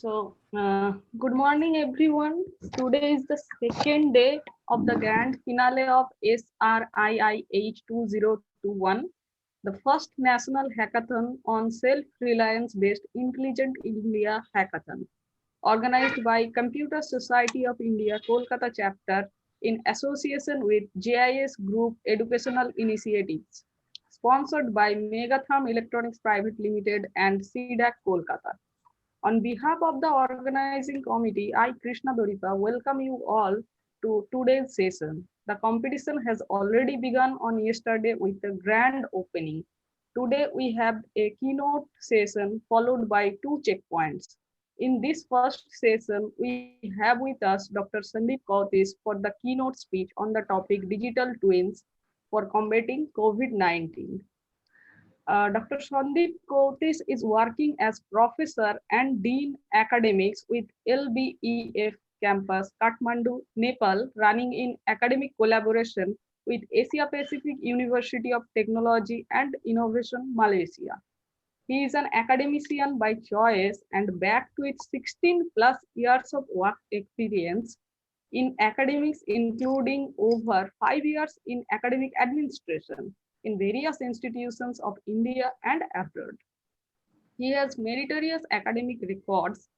Good morning, everyone. Today is the second day of the grand finale of SRIIH 2021, the first national hackathon on self-reliance based Intelligent India Hackathon, organized by Computer Society of India, Kolkata chapter in association with JIS Group Educational Initiatives, sponsored by Megatham Electronics Private Limited and CDAC Kolkata. On behalf of the organizing committee, I, Krishna Doripa, welcome you all to today's session. The competition has already begun on yesterday with the grand opening. Today we have a keynote session followed by two checkpoints. In this first session, we have with us Dr. Sandeep Kautis for the keynote speech on the topic Digital Twins for combating COVID-19. Dr. Sandeep Kautis is working as professor and dean academics with LBEF campus, Kathmandu, Nepal, running in academic collaboration with Asia Pacific University of Technology and Innovation, Malaysia. He is an academician by choice and backed with 16 plus years of work experience in academics, including over 5 years in academic administration in various institutions of India and abroad. He has meritorious academic records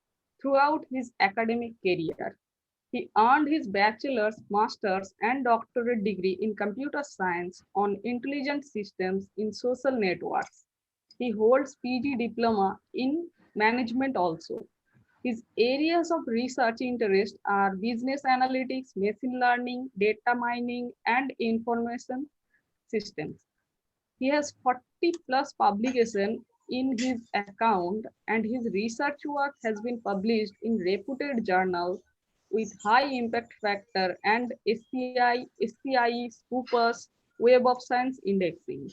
throughout his academic career. He earned his bachelor's, master's, and doctorate degree in computer science on intelligent systems in social networks. He holds PG diploma in management also. His areas of research interest are business analytics, machine learning, data mining, and information systems. He has 40 plus publications in his account, and his research work has been published in reputed journals with high impact factor and SCI, Scoopus, Web of Science indexing.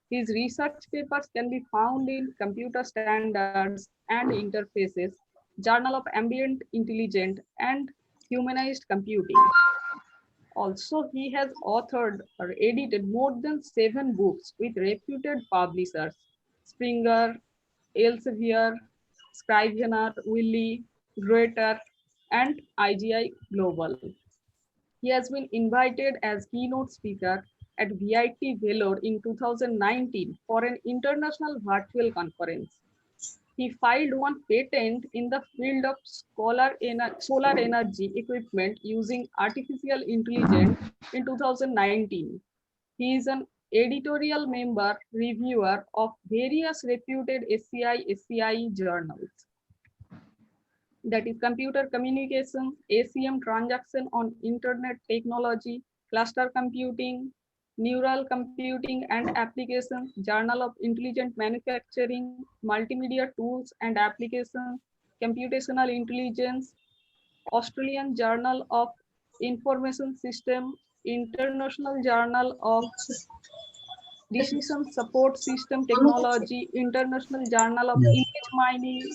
His research papers can be found in Computer Standards and Interfaces, Journal of Ambient Intelligent, and Humanized Computing. Also, he has authored or edited more than 7 books with reputed publishers, Springer, Elsevier, Scrivener, Wiley, Gruyter, and IGI Global. He has been invited as keynote speaker at VIT Vellore in 2019 for an international virtual conference. He filed one patent in the field of solar energy equipment using artificial intelligence in 2019. He is an editorial member, reviewer of various reputed SCI journals. That is Computer Communication, ACM Transaction on Internet Technology, Cluster Computing, Neural Computing and Applications, Journal of Intelligent Manufacturing, Multimedia Tools and Applications, Computational Intelligence, Australian Journal of Information System, International Journal of Decision Support System Technology, International Journal of Image Mining.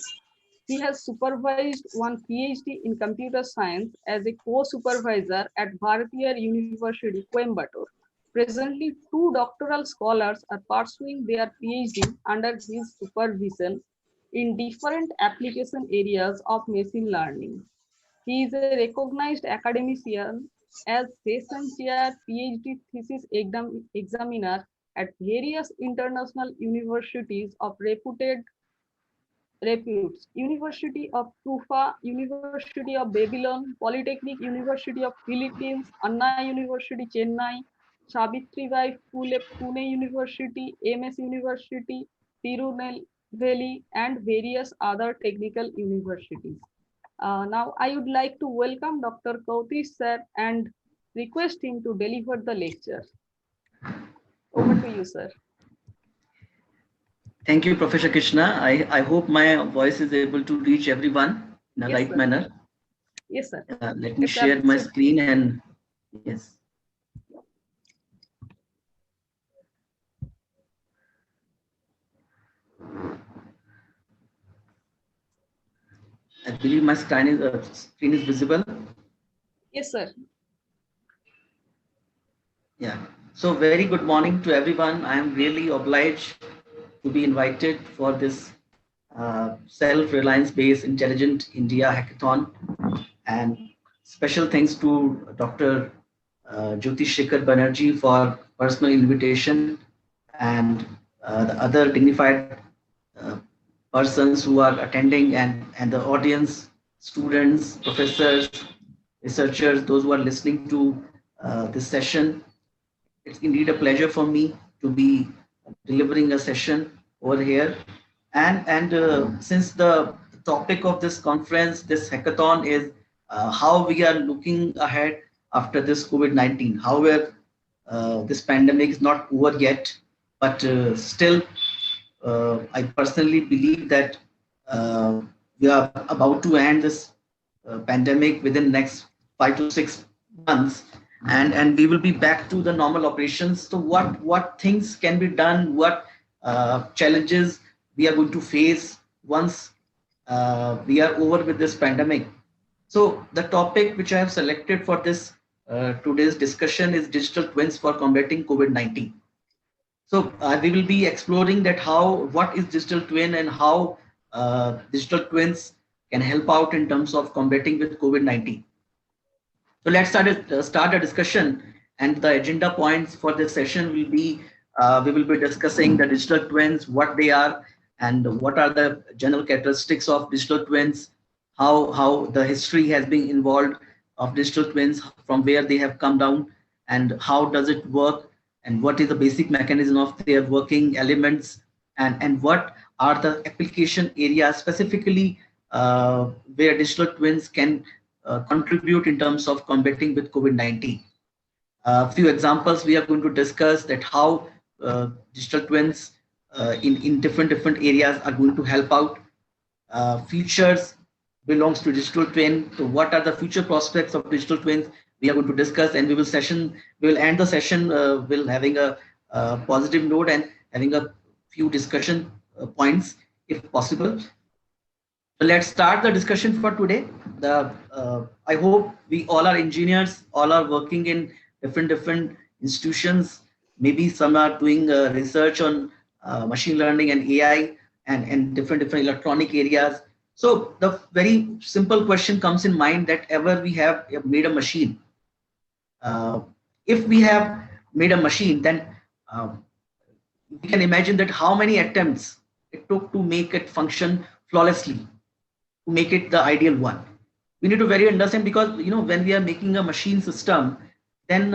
He has supervised one PhD in computer science as a co-supervisor at Bharatiya University, Coimbatore. Presently, 2 doctoral scholars are pursuing their PhD under his supervision in different application areas of machine learning. He is a recognized academician as session chair, PhD thesis examiner at various international universities of reputes, University of Tufa, University of Babylon, Polytechnic University of Philippines, Anna University, Chennai, Savitribai Phule Pune University, MS University, Tirunelveli, and various other technical universities. Now, I would like to welcome Dr. Kautis sir and request him to deliver the lecture. Over to you, sir. Thank you, Professor Krishna. I hope my voice is able to reach everyone in a Yes, right sir. manner. Yes, sir. Let me share my screen and yes. I believe my screen is visible. Yes, sir. Yeah. So very good morning to everyone. I am really obliged to be invited for this Self-Reliance Based Intelligent India Hackathon. And special thanks to Dr. Jyoti Shekhar Banerjee for personal invitation, and the other dignified uh, persons who are attending, and the audience, students, professors, researchers, those who are listening to this session. It's indeed a pleasure for me to be delivering a session over here. And since the topic of this conference, this hackathon, is how we are looking ahead after this COVID-19. However, this pandemic is not over yet, but still, I personally believe that we are about to end this pandemic within next 5 to 6 months, and we will be back to the normal operations. So what things can be done, what challenges we are going to face once we are over with this pandemic. So the topic which I have selected for this today's discussion is digital twins for combating COVID-19. So we will be exploring that what is digital twin, and how digital twins can help out in terms of combating with COVID-19. So let's start a discussion, and the agenda points for this session will be we will be discussing the digital twins, what they are, and what are the general characteristics of digital twins, how the history has been involved of digital twins, from where they have come down, and how does it work, and what is the basic mechanism of their working elements, and what are the application areas specifically where digital twins can contribute in terms of combating with COVID-19. A few examples we are going to discuss, that how digital twins in different areas are going to help out. Futures belongs to digital twin. So what are the future prospects of digital twins? We are going to discuss, and we will end the session will having a positive note and having a few discussion points if possible. So let's start the discussion for today. I hope we all are engineers, all are working in different institutions. Maybe some are doing research on machine learning and AI, and different electronic areas. So the very simple question comes in mind, that ever we have made a machine. If we have made a machine, then we can imagine that how many attempts it took to make it function flawlessly, to make it the ideal one. We need to very understand, because when we are making a machine system, then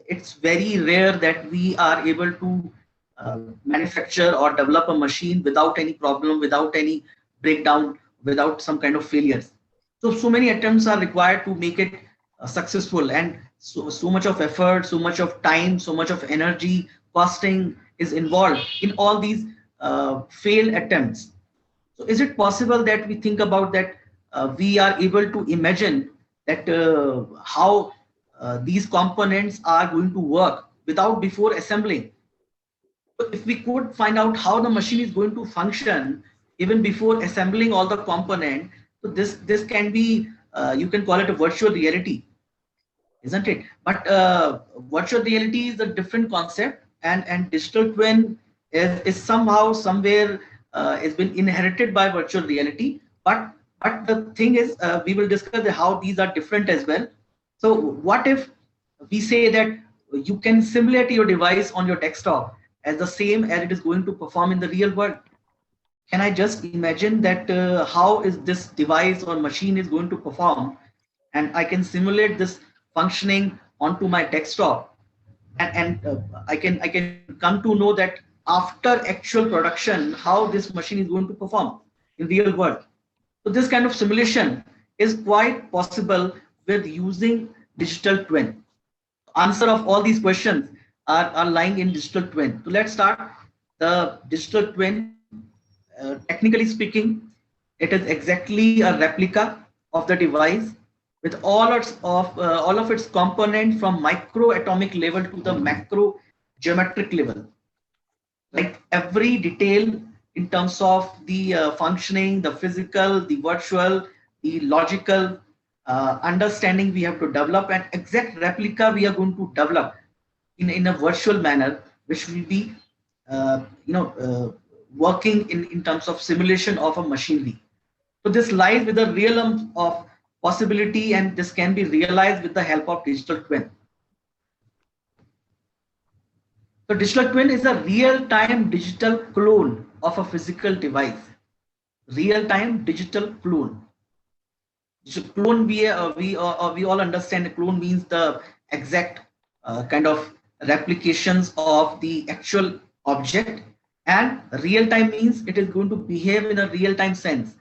it's very rare that we are able to manufacture or develop a machine without any problem, without any breakdown, without some kind of failures. So many attempts are required to make it successful, and so much of effort, so much of time, so much of energy, costing is involved in all these failed attempts. So is it possible that we think about that we are able to imagine that how these components are going to work without before assembling? So if we could find out how the machine is going to function even before assembling all the component, so this can be you can call it a virtual reality, isn't it? But virtual reality is a different concept, and digital twin is somehow somewhere has been inherited by virtual reality. But the thing is, we will discuss how these are different as well. So what if we say that you can simulate your device on your desktop as the same as it is going to perform in the real world? Can I just imagine that how is this device or machine is going to perform, and I can simulate this functioning onto my desktop, and I can come to know that after actual production how this machine is going to perform in real world. So this kind of simulation is quite possible with using digital twin. Answer of all these questions are lying in digital twin. So let's start. The digital twin, technically speaking, it is exactly a replica of the device, with all of its components from microatomic level to the macro geometric level. Like every detail in terms of the functioning, the physical, the virtual, the logical understanding we have to develop, an exact replica we are going to develop in a virtual manner, which will be working in terms of simulation of a machinery. So this lies with the realm of possibility, and this can be realized with the help of digital twin. So digital twin is a real-time digital clone of a physical device. Real-time digital clone. So clone, we all understand clone means the exact kind of replications of the actual object, and real-time means it is going to behave in a real-time sense.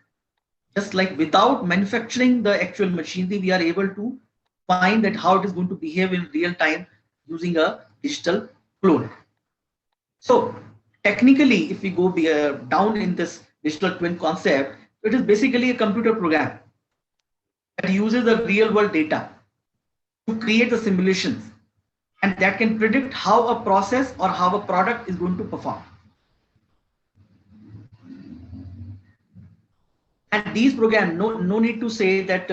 Just like without manufacturing the actual machinery, we are able to find that how it is going to behave in real time using a digital clone. So technically, if we go down in this digital twin concept, it is basically a computer program that uses the real world data to create the simulations, and that can predict how a process or how a product is going to perform. And these programs, no need to say that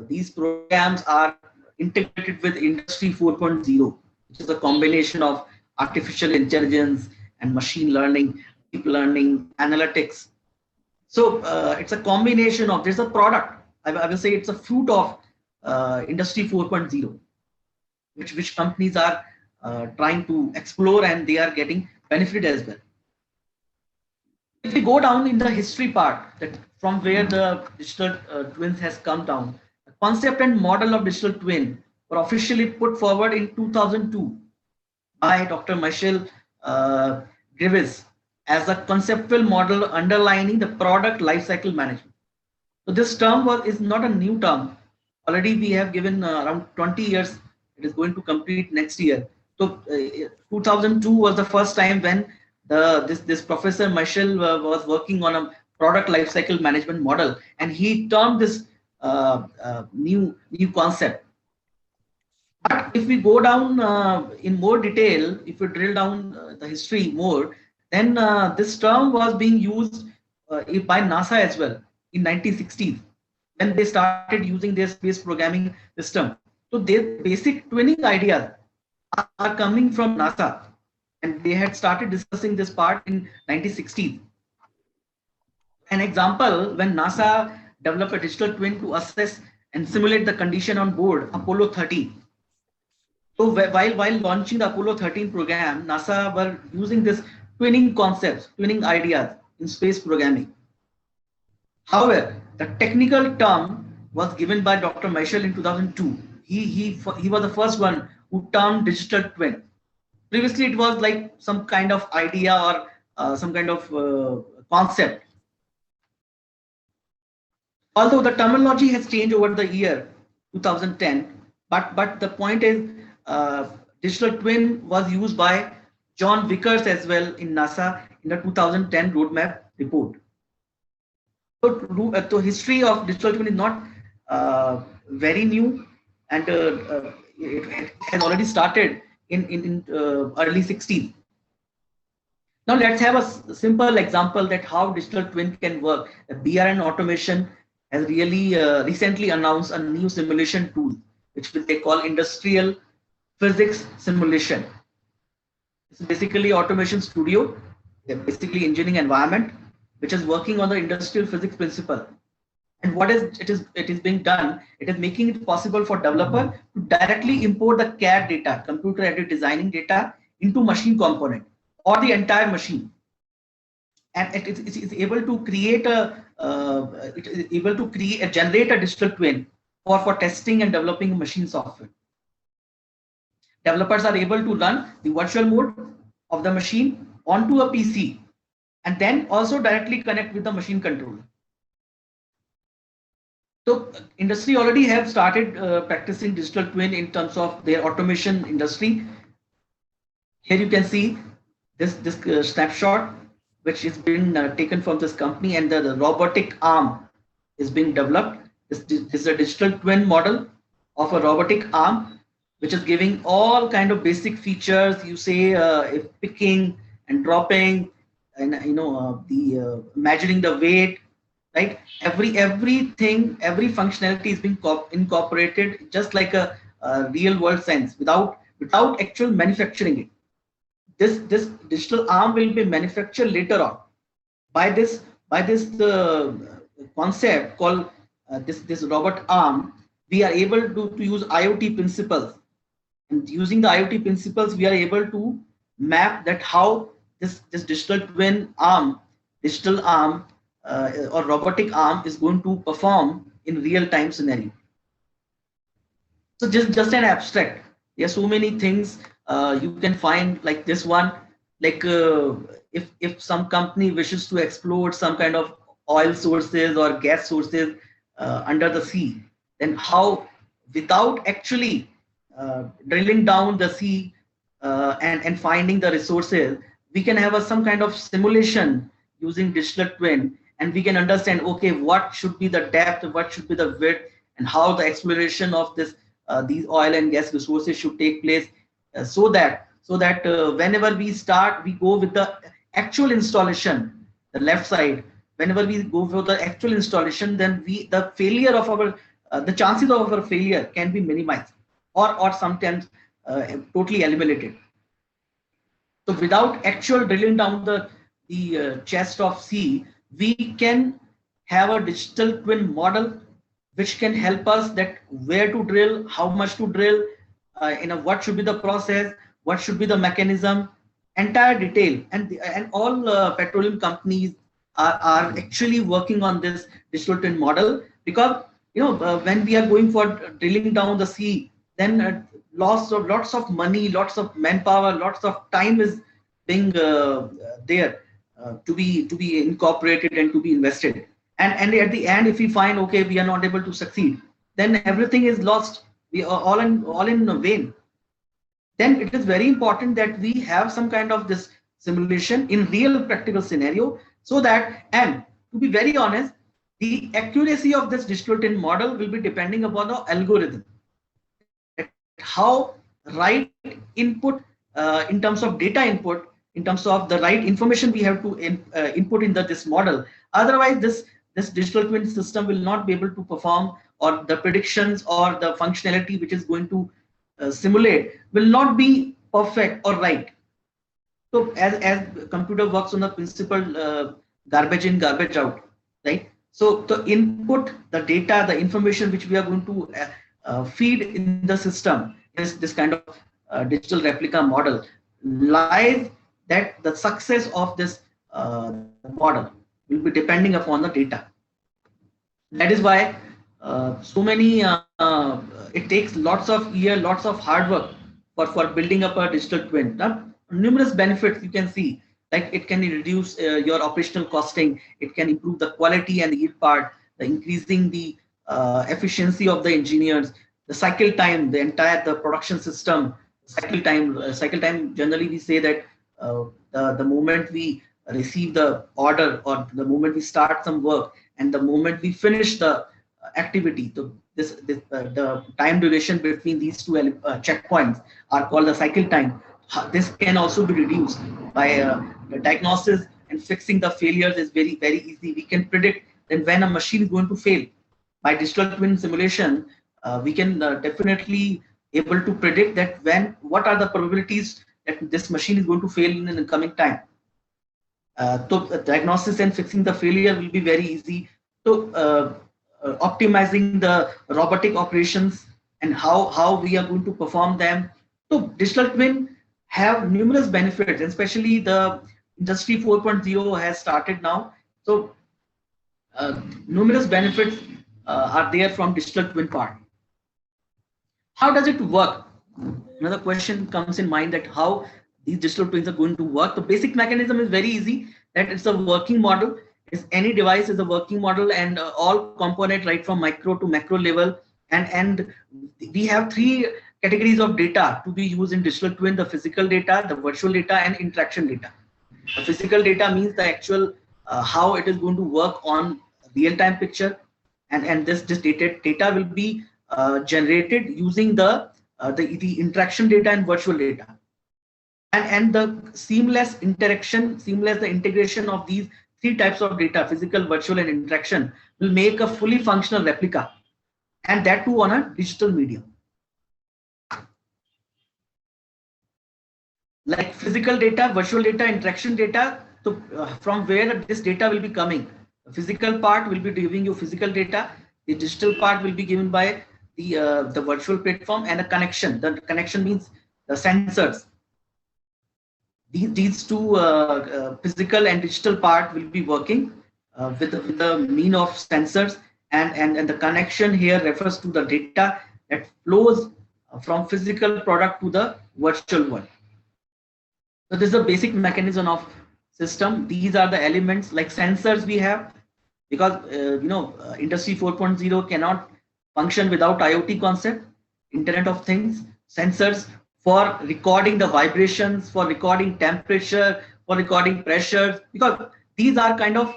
these programs are integrated with Industry 4.0, which is a combination of artificial intelligence and machine learning, deep learning, analytics. So it's a combination of, there's a product, I will say it's a fruit of Industry 4.0, which companies are trying to explore, and they are getting benefit as well. If we go down in the history part, that from where the digital twins has come down, the concept and model of digital twin were officially put forward in 2002 by Dr. Michel Grives as a conceptual model underlining the product lifecycle management. So this term is not a new term. Already we have given around 20 years. It is going to complete next year. So 2002 was the first time when this Professor Michel was working on a product lifecycle management model, and he termed this new concept. But if we go down in more detail, if we drill down the history more, then this term was being used by NASA as well in 1960s, when they started using their space programming system. So their basic twinning ideas are coming from NASA, and they had started discussing this part in 1960s. An example, when NASA developed a digital twin to assess and simulate the condition on board Apollo 13. So while launching the Apollo 13 program, NASA were using this twinning concepts, twinning ideas in space programming. However, the technical term was given by Dr. Michel in 2002. He was the first one who termed digital twin. Previously, it was like some kind of idea or some kind of concept. Although the terminology has changed over the year 2010, but the point is, digital twin was used by John Vickers as well in NASA in the 2010 roadmap report. So the history of digital twin is not very new, and it has already started in early 60s. Now let's have a simple example that how digital twin can work. BRN Automation has really recently announced a new simulation tool, which they call Industrial Physics Simulation. It's basically automation studio, basically engineering environment, which is working on the industrial physics principle. And what is it is being done? It is making it possible for developer to directly import the CAD data, computer-aided designing data, into machine component or the entire machine, and it is able to create generate a digital twin for testing and developing machine software. Developers are able to run the virtual mode of the machine onto a PC, and then also directly connect with the machine controller. So industry already have started practicing digital twin in terms of their automation industry. Here you can see this snapshot, which is being taken from this company, and the robotic arm is being developed. This is a digital twin model of a robotic arm, which is giving all kind of basic features. You say picking and dropping, and measuring the weight, right? Everything, every functionality is being incorporated just like a real world sense, without actual manufacturing it. This digital arm will be manufactured later on. by this concept called this robot arm, we are able to use IoT principles, and using the IoT principles we are able to map that how this digital twin arm, digital arm or robotic arm is going to perform in real time scenario. So just an abstract. There are so many things you can find like this one. Like if some company wishes to explore some kind of oil sources or gas sources under the sea, then how, without actually drilling down the sea and finding the resources, we can have some kind of simulation using digital twin, and we can understand, okay, what should be the depth, what should be the width, and how the exploration of these oil and gas resources should take place, so that whenever we start, we go with the actual installation, the left side. Whenever we go for the actual installation, then the failure of our the chances of our failure can be minimized, or sometimes totally eliminated. So without actual drilling down the chest of sea, we can have a digital twin model which can help us that where to drill, how much to drill, what should be the process, what should be the mechanism, entire detail. And all petroleum companies are actually working on this digital twin model, because when we are going for drilling down the sea, then lots of money, lots of manpower, lots of time is being there to be incorporated and to be invested. And at the end, if we find, okay, we are not able to succeed, then everything is lost. We are all in vain. Then it is very important that we have some kind of this simulation in real practical scenario, so that, and to be very honest, the accuracy of this digital twin model will be depending upon the algorithm, how right input in terms of data input, in terms of the right information we have to input in this model. Otherwise, this digital twin system will not be able to perform, or the predictions or the functionality which is going to simulate will not be perfect or right. So as computer works on the principle garbage in, garbage out, right? So the input, the data, the information which we are going to feed in the system, is this kind of digital replica model, lies that the success of this model will be depending upon the data. That is why so many it takes lots of years, lots of hard work for building up a digital twin. Now, numerous benefits you can see, like it can reduce your operational costing, it can improve the quality and the yield part, the increasing the efficiency of the engineers, the cycle time, the production system cycle time. Generally, we say that the moment we receive the order, or the moment we start some work, and the moment we finish the activity, the time duration between these two checkpoints are called the cycle time. This can also be reduced by the diagnosis and fixing the failures is very, very easy. We can predict then when a machine is going to fail. By digital twin simulation, we can definitely able to predict that what are the probabilities that this machine is going to fail in the coming time. So diagnosis and fixing the failure will be very easy. So optimizing the robotic operations and how we are going to perform them. So digital twin have numerous benefits, especially the industry 4.0 has started now. So numerous benefits are there from digital twin part. How does it work? Another question comes in mind, that how these digital twins are going to work. The basic mechanism is very easy, that it's a working model. Is any device is a working model, and all component right from micro to macro level, and we have three categories of data to be used in digital twin: the physical data, the virtual data, and interaction data. The physical data means the actual how it is going to work on real-time picture, and this data will be generated using the interaction data and virtual data, and the seamless the integration of these three types of data: physical, virtual, and interaction, will make a fully functional replica, and that too on a digital medium. Like physical data, virtual data, interaction data, So from where this data will be coming? The physical part will be giving you physical data. The digital part will be given by the virtual platform, and a connection. The connection means the sensors. These two physical and digital part will be working with the mean of sensors, and the connection here refers to the data that flows from physical product to the virtual world. So this is a basic mechanism of system. These are the elements like sensors we have, because Industry 4.0 cannot function without IoT concept, Internet of Things. Sensors for recording the vibrations, for recording temperature, for recording pressures, because these are kind of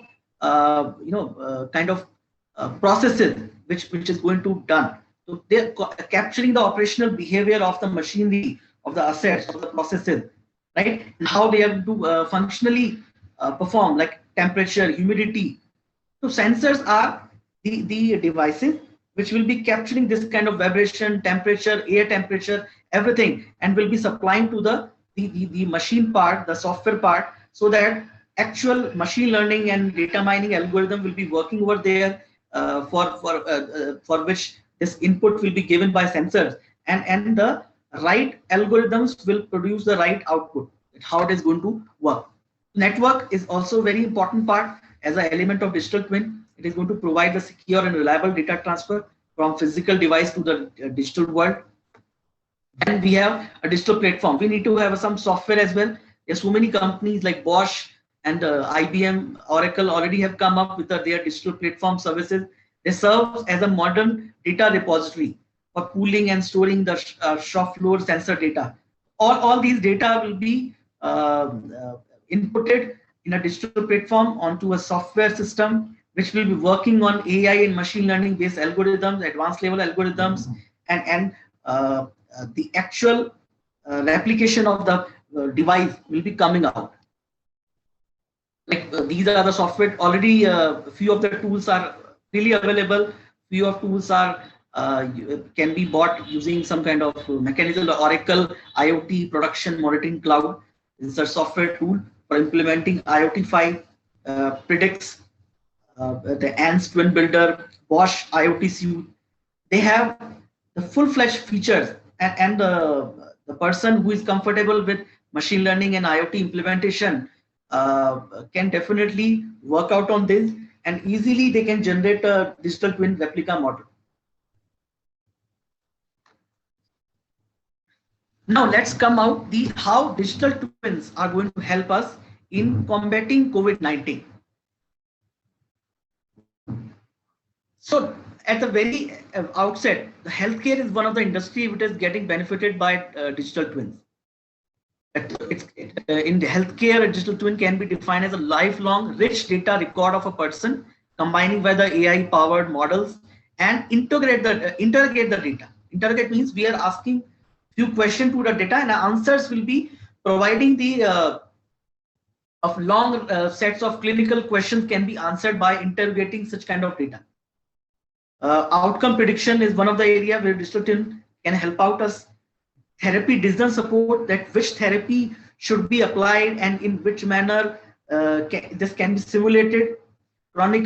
processes which is going to done. So they're capturing the operational behavior of the machinery, of the assets, of the processes, right? And how they have to functionally perform, like temperature, humidity. So sensors are the devices which will be capturing this kind of vibration, temperature, air temperature, everything, and will be supplying to the machine part, the software part, so that actual machine learning and data mining algorithm will be working over there, for which this input will be given by sensors, and the right algorithms will produce the right output. How it is going to work. Network is also a very important part as an element of digital twin. It is going to provide the secure and reliable data transfer from physical device to the digital world. And we have a digital platform. We need to have some software as well. There's so many companies like Bosch and IBM, Oracle already have come up with their digital platform services. They serve as a modern data repository for pooling and storing the shop floor sensor data. All these data will be inputted in a digital platform onto a software system, which will be working on AI and machine learning based algorithms, advanced level algorithms, and the actual replication of the device will be coming out. Like these are the software already. Few of the tools are freely available. Few of tools are can be bought using some kind of mechanism. Oracle IoT Production Monitoring Cloud is a software tool for implementing IoT 5. Predix, the ANS Twin Builder, Bosch IoT Suite. They have the full-fledged features, and the person who is comfortable with machine learning and IoT implementation can definitely work out on this, and easily they can generate a digital twin replica model. Now let's come out how digital twins are going to help us in combating COVID-19. So at the very outset, the healthcare is one of the industry which is getting benefited by digital twins. In the healthcare, a digital twin can be defined as a lifelong rich data record of a person, combining by the AI-powered models and integrate the data. Interrogate means we are asking few questions to the data, and answers will be providing the of long sets of clinical questions can be answered by interrogating such kind of data. Outcome prediction is one of the area where digital twin can help out us. Therapy decision support, that which therapy should be applied and in which manner this can be simulated. Chronic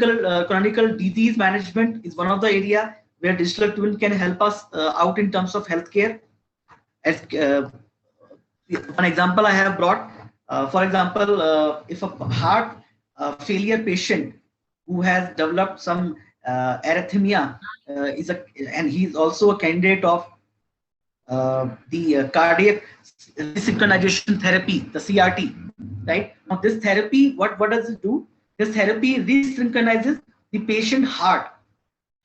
disease management is one of the area where digital twin can help us out in terms of healthcare. As one example I have brought, for example, if a heart failure patient who has developed some arrhythmia and he's also a candidate of the cardiac synchronization therapy, the CRT, right? Now this therapy, what does it do? This therapy resynchronizes the patient heart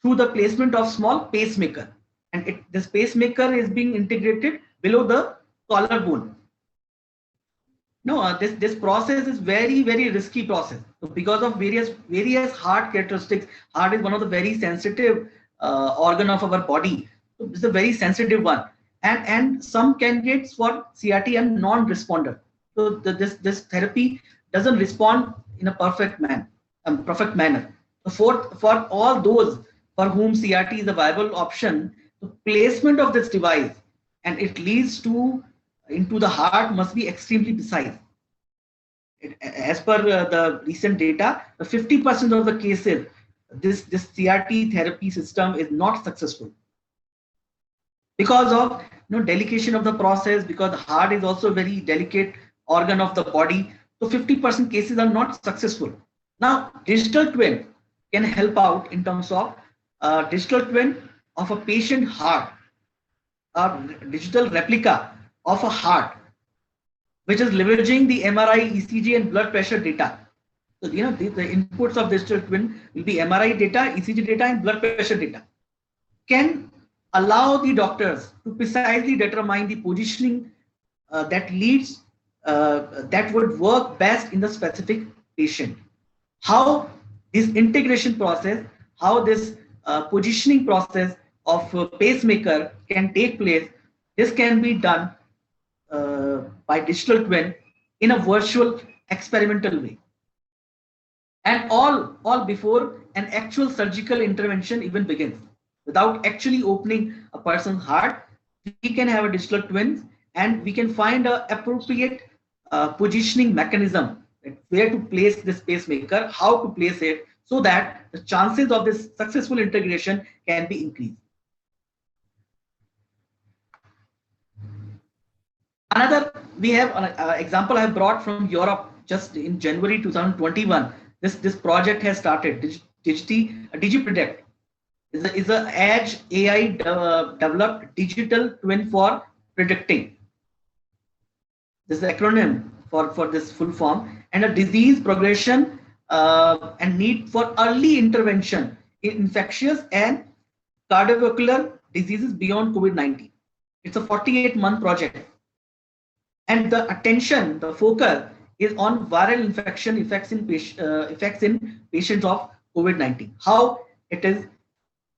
through the placement of small pacemaker, and this pacemaker is being integrated below the collarbone. No, this process is very risky process. So because of various heart characteristics, heart is one of the very sensitive organ of our body. So it's a very sensitive one, and some candidates for CRT are non-responder. So this therapy doesn't respond in a perfect manner. So for all those for whom CRT is a viable option, the placement of this device and it leads into the heart must be extremely precise. As per the recent data, 50% of the cases, this CRT therapy system is not successful because of delication of the process, because the heart is also a very delicate organ of the body. So 50% cases are not successful. Now digital twin can help out in terms of digital twin of a patient heart, a digital replica of a heart, which is leveraging the MRI, ECG, and blood pressure data. So the inputs of digital twin will be MRI data, ECG data, and blood pressure data. Can allow the doctors to precisely determine the positioning that leads that would work best in the specific patient. How this integration process, how this positioning process of pacemaker can take place, this can be done by digital twin in a virtual experimental way, and all before an actual surgical intervention even begins. Without actually opening a person's heart, we can have a digital twins, and we can find a appropriate positioning mechanism, where to place this pacemaker, how to place it, so that the chances of this successful integration can be increased. Another, we have an example I have brought from Europe just in January 2021. This project has started. DigiPredict is a edge AI developed digital twin for predicting. This is the acronym for this full form, and a disease progression and need for early intervention in infectious and cardiovascular diseases beyond COVID-19. It's a 48-month project. And the attention, the focus is on viral infection effects in patients of COVID-19. How it is,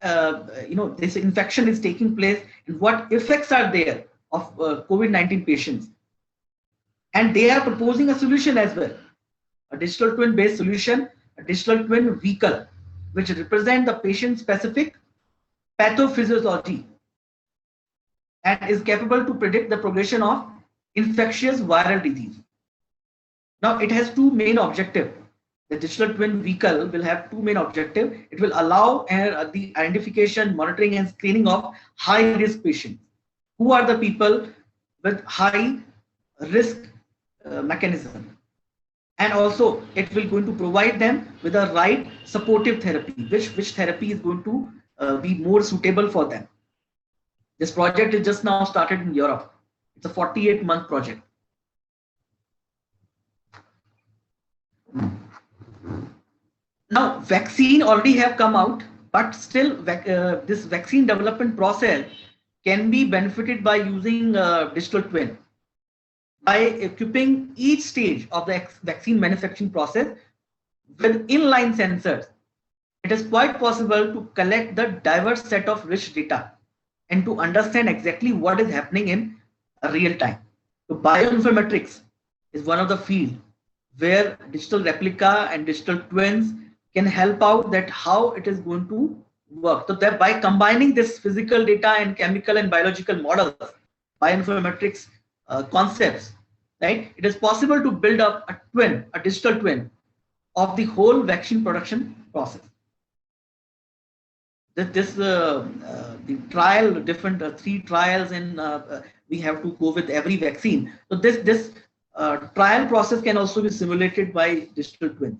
this infection is taking place, and what effects are there of COVID-19 patients. And they are proposing a solution as well, a digital twin based solution, a digital twin vehicle, which represent the patient specific pathophysiology and is capable to predict the progression of infectious viral disease. Now it has two main objectives. The digital twin vehicle will have two main objectives. It will allow the identification, monitoring, and screening of high risk patients. Who are the people with high risk mechanism? And also it will going to provide them with the right supportive therapy, which therapy is going to be more suitable for them. This project is just now started in Europe. It's a 48-month project. Now vaccine already have come out, but still this vaccine development process can be benefited by using digital twin. By equipping each stage of the vaccine manufacturing process with inline sensors, it is quite possible to collect the diverse set of rich data and to understand exactly what is happening in real time. So bioinformatics is one of the fields where digital replica and digital twins can help out, that how it is going to work. So that by combining this physical data and chemical and biological models, bioinformatics concepts, right, it is possible to build up a twin, a digital twin of the whole vaccine production process. The trial, different 3 trials, and we have to go with every vaccine. So this trial process can also be simulated by digital twins.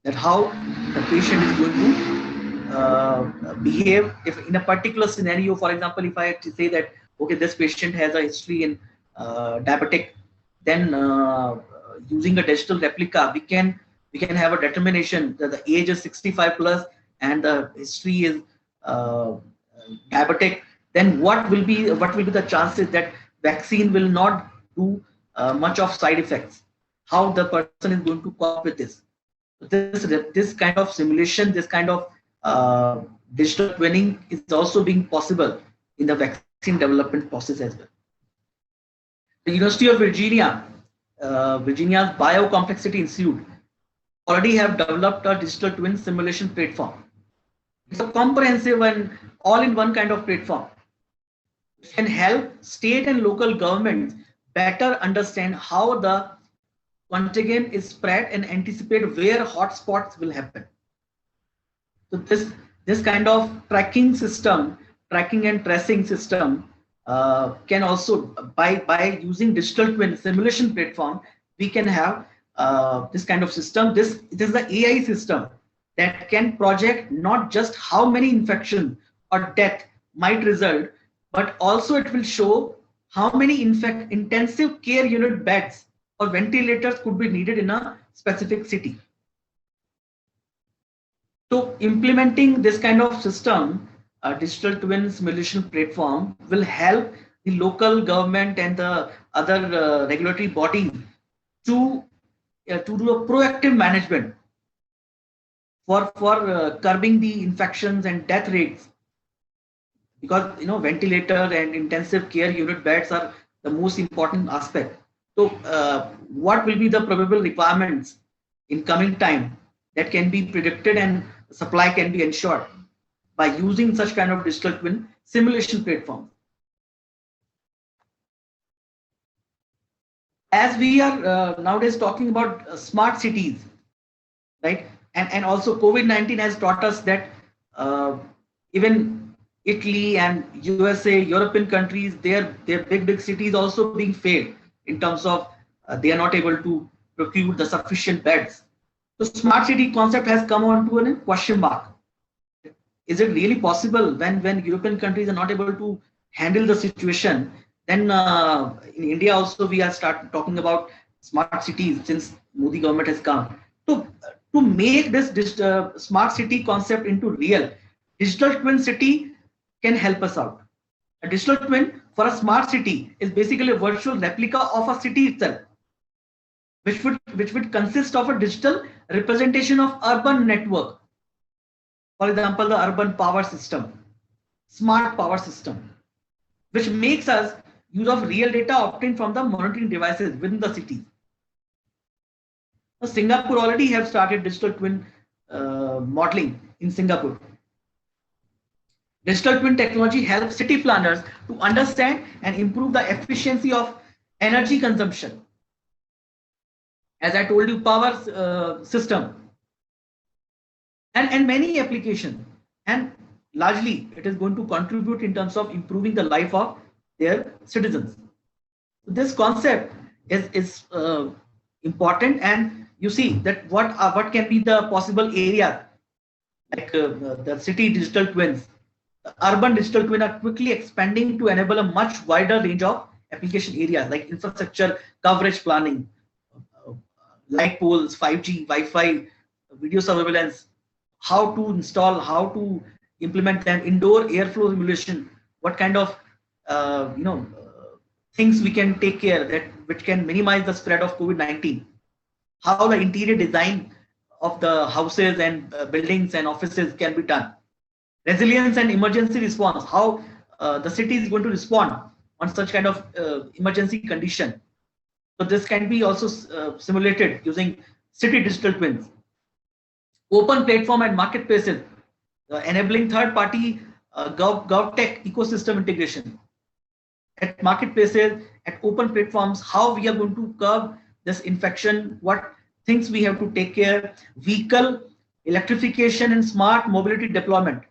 That how the patient is going to behave if in a particular scenario. For example, if I had to say that okay, this patient has a history in diabetic, then using a digital replica, we can have a determination that the age is 65 plus and the history is diabetic. Then what will be the chances that vaccine will not do much of side effects? How the person is going to cope with this? This kind of simulation, this kind of digital twinning is also being possible in the vaccine development process as well. The University of Virginia, Virginia's Biocomplexity Institute already have developed a digital twin simulation platform. It's a comprehensive and all-in-one kind of platform. Can help state and local governments better understand how the contagion is spread and anticipate where hotspots will happen. So this kind of tracking and tracing system can also, by using digital twin simulation platform, we can have this kind of system. It is the AI system that can project not just how many infection or death might result, but also it will show how many intensive care unit beds or ventilators could be needed in a specific city. So implementing this kind of system, a digital twin simulation platform, will help the local government and the other regulatory bodies to do a proactive management for curbing the infections and death rates, because ventilator and intensive care unit beds are the most important aspect. So what will be the probable requirements in coming time that can be predicted and supply can be ensured by using such kind of digital twin simulation platform? As we are nowadays talking about smart cities, right? And also COVID-19 has taught us that even Italy and USA, European countries, their big cities also being failed in terms of they are not able to procure the sufficient beds. So smart city concept has come on to a question mark. Is it really possible when European countries are not able to handle the situation? Then in India also we are start talking about smart cities since Modi government has come. So to make this smart city concept into real, digital twin city can help us out. A digital twin for a smart city is basically a virtual replica of a city itself, which would consist of a digital representation of urban network. For example, the urban power system, smart power system, which makes us use of real data obtained from the monitoring devices within the city. Singapore already have started digital twin modeling in Singapore. Digital twin technology helps city planners to understand and improve the efficiency of energy consumption. As I told you, power system and many applications, and largely it is going to contribute in terms of improving the life of their citizens. This concept is important, and you see that what can be the possible area, like the city digital twins. The urban digital twin are quickly expanding to enable a much wider range of application areas like infrastructure coverage planning, light poles, 5G, Wi-Fi, video surveillance, how to install, how to implement them, indoor airflow simulation, what kind of things we can take care that which can minimize the spread of COVID-19, how the interior design of the houses and buildings and offices can be done, resilience and emergency response, how the city is going to respond on such kind of emergency condition. So this can be also simulated using city digital twins. Open platform and marketplaces, enabling third-party GovTech ecosystem integration. At marketplaces, at open platforms, how we are going to curb this infection, what things we have to take care, vehicle electrification and smart mobility deployment.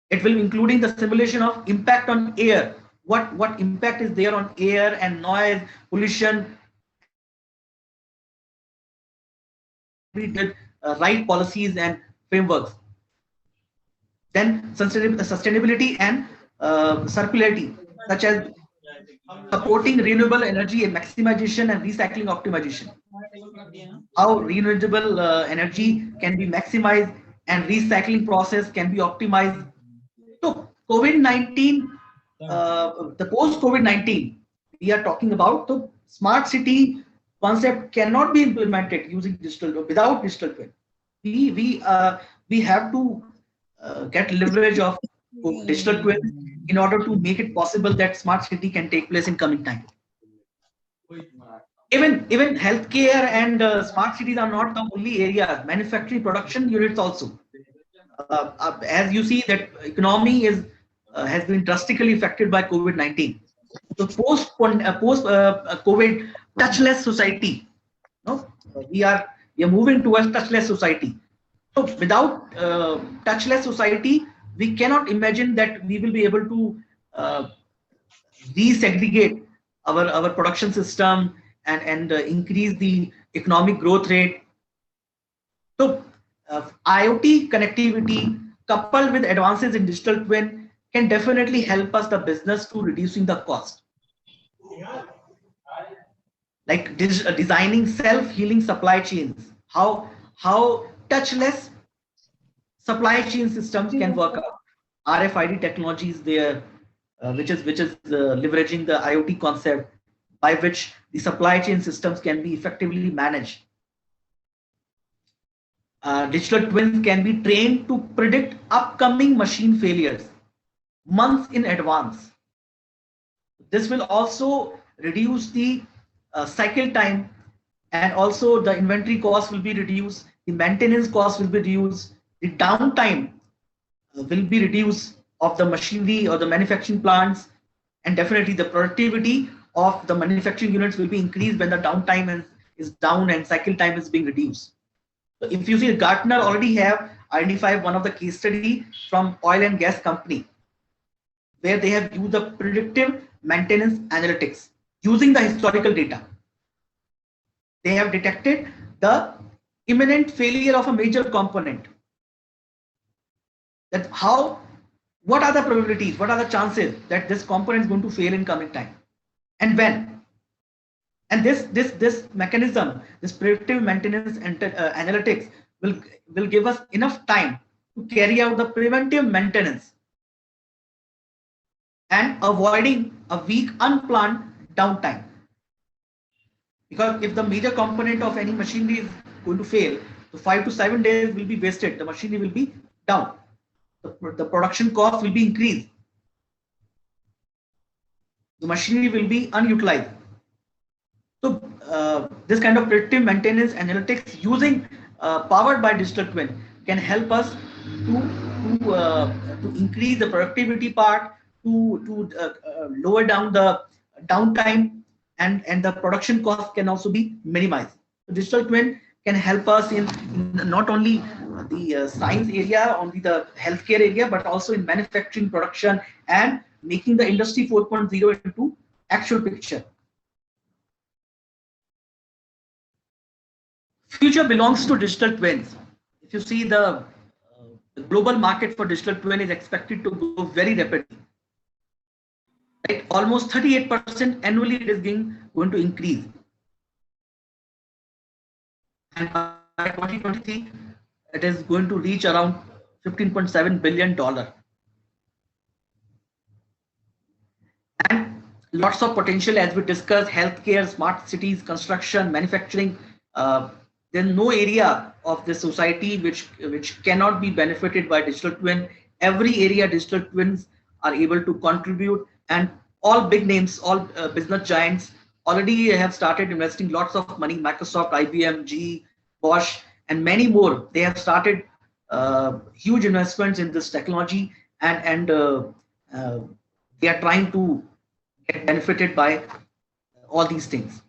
It will including the simulation of impact on air, what impact is there on air and noise, pollution. We did right policies and frameworks. Then sustainability and circularity, such as supporting renewable energy and maximization and recycling optimization. How renewable energy can be maximized and recycling process can be optimized. So COVID-19, the post-COVID-19, we are talking about the smart city concept cannot be implemented using digital without digital twin. We have to get leverage of digital twin in order to make it possible that smart city can take place in coming time. Even healthcare and smart cities are not the only areas. Manufacturing production units also. As you see that economy has been drastically affected by COVID-19. So post COVID touchless society, no, we are moving towards touchless society. So without touchless society, we cannot imagine that we will be able to uh, desegregate our production system and increase the economic growth rate. So IoT connectivity coupled with advances in digital twin can definitely help us the business to reducing the cost. Like designing self-healing supply chains, how touchless supply chain systems can work out. RFID technology is there, which is leveraging the IoT concept by which the supply chain systems can be effectively managed. Digital twins can be trained to predict upcoming machine failures months in advance. This will also reduce the cycle time, and also the inventory cost will be reduced, the maintenance cost will be reduced, the downtime will be reduced of the machinery or the manufacturing plants, and definitely the productivity of the manufacturing units will be increased when the downtime is down and cycle time is being reduced. So if you see, Gartner already have identified one of the case study from oil and gas company where they have used the predictive maintenance analytics using the historical data. They have detected the imminent failure of a major component. That how, what are the probabilities, what are the chances that this component is going to fail in coming time, and when. And this mechanism, this predictive maintenance and analytics will give us enough time to carry out the preventive maintenance and avoiding a weak unplanned downtime. Because if the major component of any machinery is going to fail, so 5 to 7 days will be wasted. The machinery will be down. The production cost will be increased. The machinery will be unutilized. So this kind of predictive maintenance analytics using powered by digital twin can help us to increase the productivity part, to lower down the downtime, and the production cost can also be minimized. So digital twin can help us in not only the science area, only the healthcare area, but also in manufacturing, production, and making the industry 4.0 into actual picture. Future belongs to digital twins. If you see, the global market for digital twin is expected to grow very rapidly. Right, almost 38% annually it is going to increase, and by 2023 it is going to reach around $15.7 billion. And lots of potential, as we discussed: healthcare, smart cities, construction, manufacturing. There's no area of the society which cannot be benefited by digital twin. Every area digital twins are able to contribute, and all big names, all business giants already have started investing lots of money. Microsoft, IBM, GE, Bosch, and many more. They have started huge investments in this technology, and they are trying to get benefited by all these things.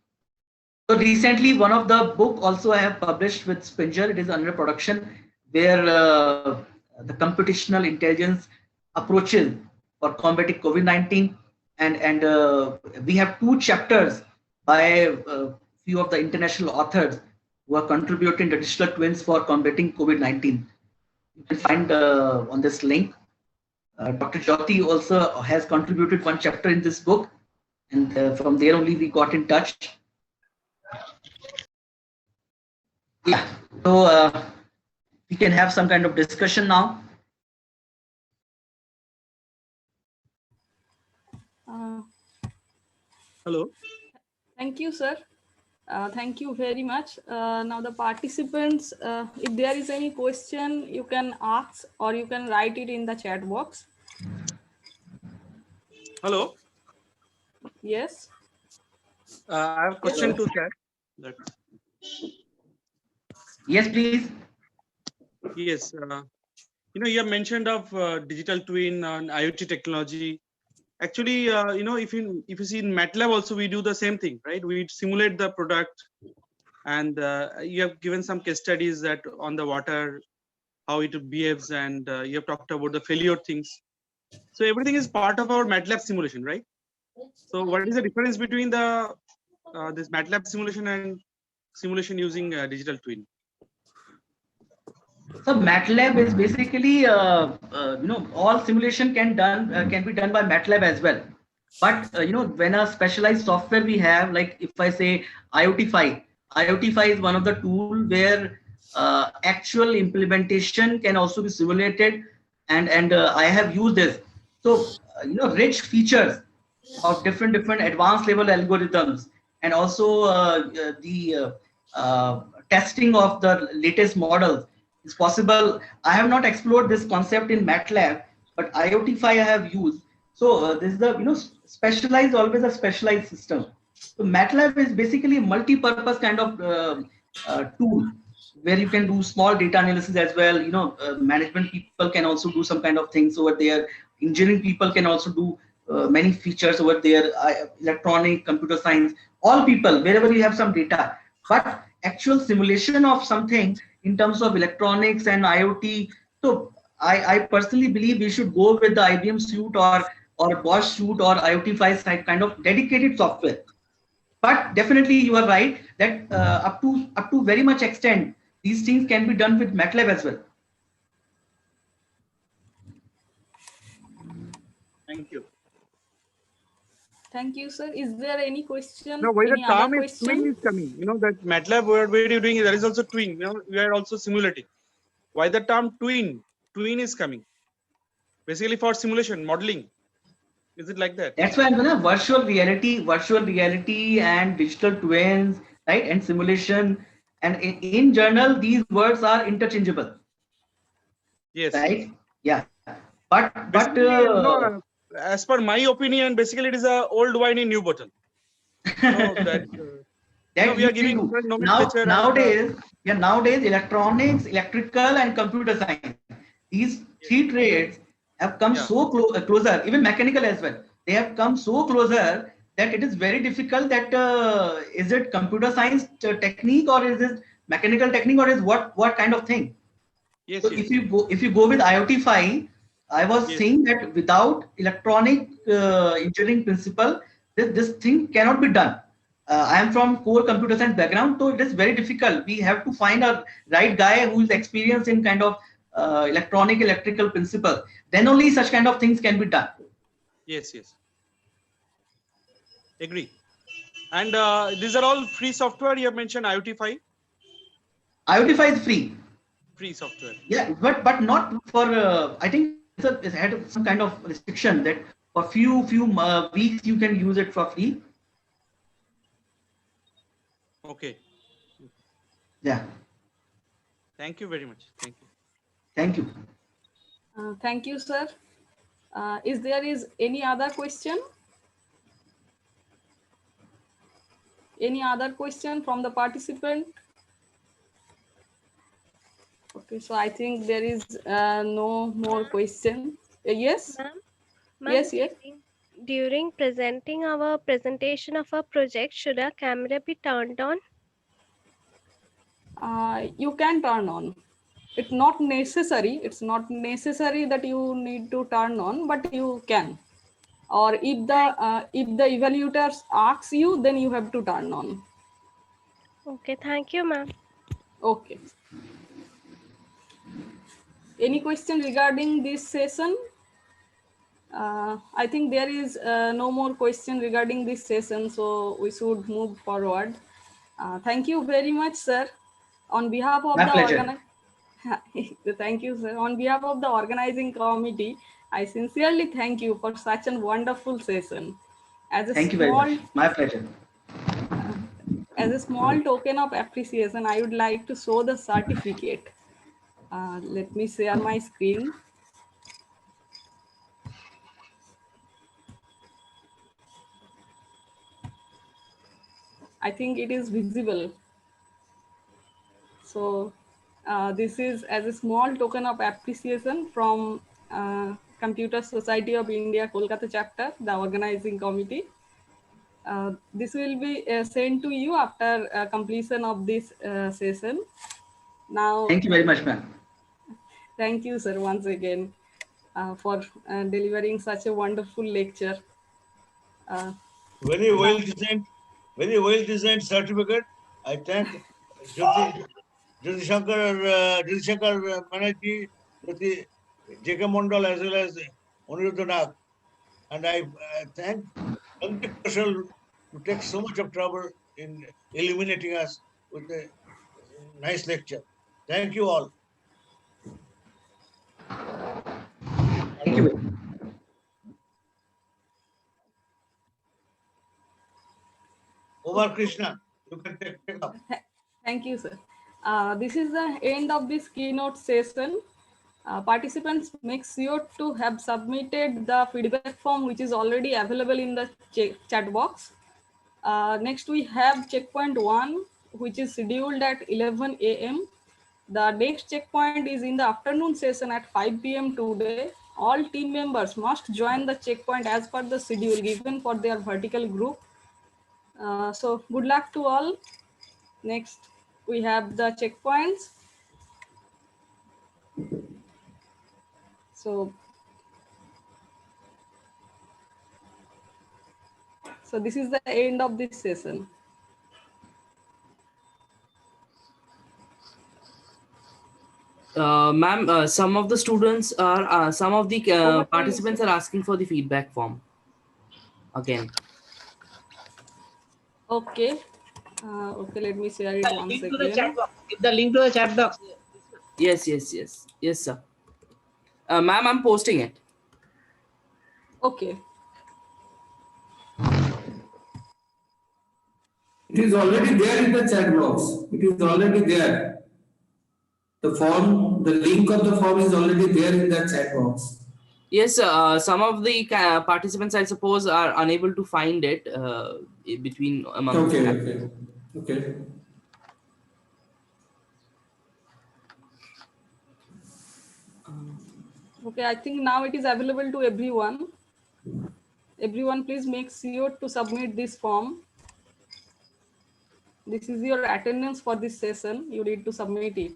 So recently, one of the book also I have published with Spinger. It is under production, where the computational intelligence approaches for combating COVID-19, and we have 2 chapters by a few of the international authors who are contributing the digital twins for combating COVID-19. You can find on this link. Dr. Jyoti also has contributed 1 chapter in this book, and from there only we got in touch. Yeah, so we can have some kind of discussion now. Hello. Thank you, sir. Thank you very much. Now the participants, if there is any question, you can ask or you can write it in the chat box. Hello. Yes. I have a question to chat. Yes, please. Yes. You have mentioned of digital twin and IoT technology. Actually, if you see in MATLAB also we do the same thing, right? We simulate the product, and you have given some case studies that on the water, how it behaves, and you have talked about the failure things. So everything is part of our MATLAB simulation, right? So what is the difference between the this MATLAB simulation and simulation using digital twin? So MATLAB is basically, all simulation can be done by MATLAB as well. But when a specialized software we have, like if I say IoT-Fi, IoT-Fi is one of the tool where actual implementation can also be simulated, and I have used this. So rich features of different advanced level algorithms, and also the testing of the latest models is possible. I have not explored this concept in MATLAB, but IoT-Fi I have used. So this is the specialized, always a specialized system. So MATLAB is basically a multi-purpose kind of tool where you can do small data analysis as well. Management people can also do some kind of things over there. Engineering people can also do many features over there. Electronic, computer science, all people, wherever you have some data. But actual simulation of something in terms of electronics and IoT. So I personally believe we should go with the IBM suite or Bosch suite or IoT-Fi side kind of dedicated software. But definitely you are right that up to very much extent these things can be done with MATLAB as well. Thank you. Thank you, sir. Is there any question? Now, why the Any other term is twin question? is coming? That MATLAB where you're doing, there is also twin. We are also simulating. Why the term twin? Twin is coming. Basically for simulation, modeling. Is it like that? That's why I'm gonna virtual reality and digital twins, right? And simulation. And in general, these words are interchangeable. Yes, Right? yes. Yeah. But Basically, as per my opinion, basically it is a old wine in new bottle. That that we are used giving to different nomenclature nowadays electronics, electrical, and computer science. These three trades have come so closer, even mechanical as well. They have come so closer that it is very difficult that is it computer science technique, or is it mechanical technique, or is what kind of thing? Yes, So yes. if you go with IoT-Fi, I was saying that without electronic engineering principle, this thing cannot be done. I am from core computer science background, so it is very difficult. We have to find a right guy who is experienced in kind of electrical principle. Then only such kind of things can be done. Yes, yes. Agree. And these are all free software. You have mentioned IoT-Fi. IoT-Fi is free. Free software. Yeah, but not for. I think it had some kind of restriction that for few weeks you can use it for free. Okay. Yeah. Thank you very much. Thank you. Thank you. Thank you, sir. Is there any other question? Any other question from the participant? Okay, so I think there is no more question. Yes? Ma'am, Yes, yes. During presenting our presentation of a project, should our camera be turned on? You can turn on. It's not necessary. It's not necessary that you need to turn on, but you can. Or if the evaluators asks you, then you have to turn on. Okay, thank you, ma'am. Okay. Any question regarding this session? I think there is no more question regarding this session, so we should move forward. Thank you very much, sir. On behalf of My pleasure. Thank you, sir. On behalf of the organizing committee, I sincerely thank you for such a wonderful session. Thank you very much. My pleasure. As a small token of appreciation, I would like to show the certificate. Let me share my screen. I think it is visible. So this is as a small token of appreciation from Computer Society of India, Kolkata chapter, the organizing committee. This will be sent to you after completion of this session. Now, Thank you very much, ma'am. thank you, sir, once again for delivering such a wonderful lecture. Very well designed certificate. I thank Jyoti Shankar Banerjee, Jyoti J.K. Mondal as well as Aniruddha Nag. And I thank Ankit Kaushal to take so much of trouble in illuminating us with a nice lecture. Thank you all. Thank you. Omar Krishna, you can take up. Thank you, sir. This is the end of this keynote session. Participants, make sure to have submitted the feedback form which is already available in the chat box. Next, we have checkpoint 1, which is scheduled at 11 a.m. The next checkpoint is in the afternoon session at 5 p.m. today. All team members must join the checkpoint as per the schedule given for their vertical group. So good luck to all. Next, we have the checkpoints. So this is the end of this session. Ma'am, some of the students are, some of the participants are asking for the feedback form again. Okay. Okay, let me share it once Link to the chat again. box. Give the link to the chat box. Yes, sir. Ma'am, I'm posting it. Okay. It is already there in the chat box. It is already there. The form, the link of the form is already there in the chat box. Yes, some of the participants, I suppose, are unable to find it between among. Okay. Okay, I think now it is available to everyone. Everyone, please make sure to submit this form. This is your attendance for this session. You need to submit it.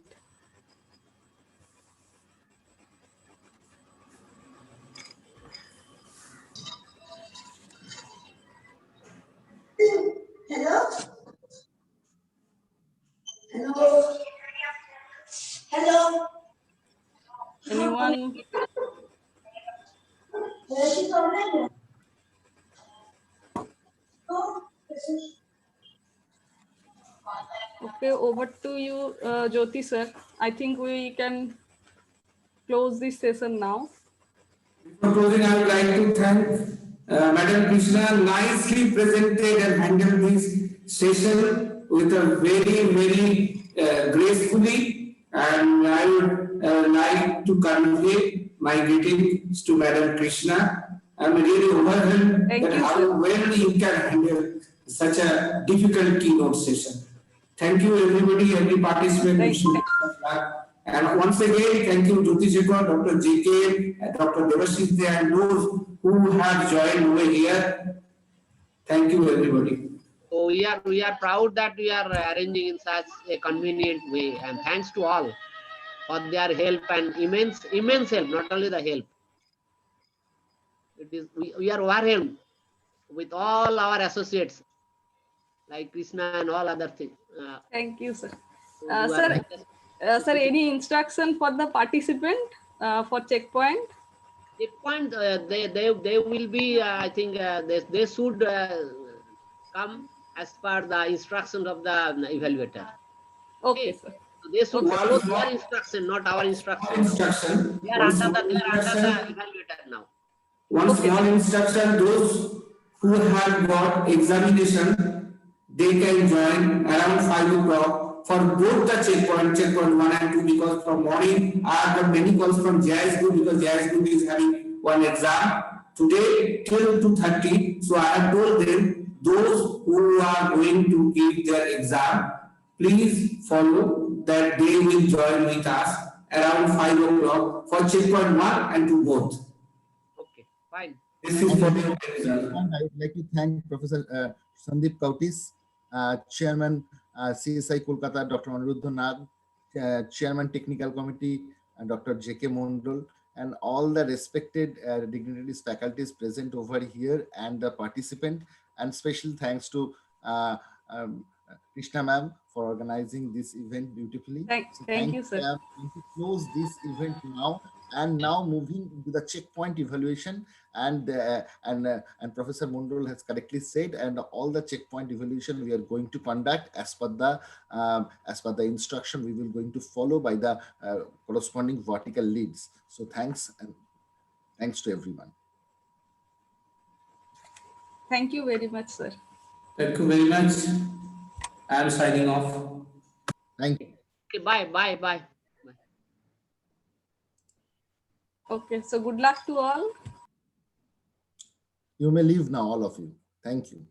Hello. Anyone? Okay, over to you, Jyoti sir. I think we can close this session now. Before closing, I would like to thank Madam Krishna, nicely presented and handled this session with a very gracefully, and I would like to convey my greetings to Madam Krishna. I'm really overwhelmed Thank that you, how sir. well you can handle such a difficult keynote session. Thank you everybody, every participant. Thank you. And once again, thank you Jyoti Shankar, Dr. JK, and Dr. Devashish, and those who have joined over here. Thank you everybody. So we are proud that we are arranging in such a convenient way, and thanks to all for their help and immense help. Not only the help. It is we are overwhelmed with all our associates like Krishna and all other things. Thank you, sir. So Sir, any instruction for the participant for checkpoint? checkpoint, they will be. I think they should come as per the instructions of the evaluator. Okay, sir. So they should Okay. follow their instruction, not our instruction. They are under the evaluator now. One small instruction, those who have got examination, they can join around 5 o'clock for both the checkpoint 1 and 2, because from morning I have got many calls from JIS group, because JIS group is having one exam today till 2:30. So I have told them, those who are going to give their exam, please follow that they will join with us around 5 o'clock for checkpoint 1 and 2 both. fine. This is for the And I would like to thank Professor Sandeep Kautis, Chairman CSI Kolkata, Dr. Aniruddha Nag, Chairman Technical Committee, Dr. J.K. Mondal, and all the respected dignitaries, faculties present over here, and the participant. And special thanks to Krishna ma'am for organizing this event beautifully. Thank you, sir. Going to close this event now, and now moving to the checkpoint evaluation. And Professor Mondal has correctly said, and all the checkpoint evaluation we are going to conduct as per the instruction we will going to follow by the corresponding vertical leads. So thanks, and thanks to everyone. Thank you very much, sir. Thank you very much. I am signing off. Thank you. Okay, bye. Okay, so good luck to all. You may leave now, all of you. Thank you.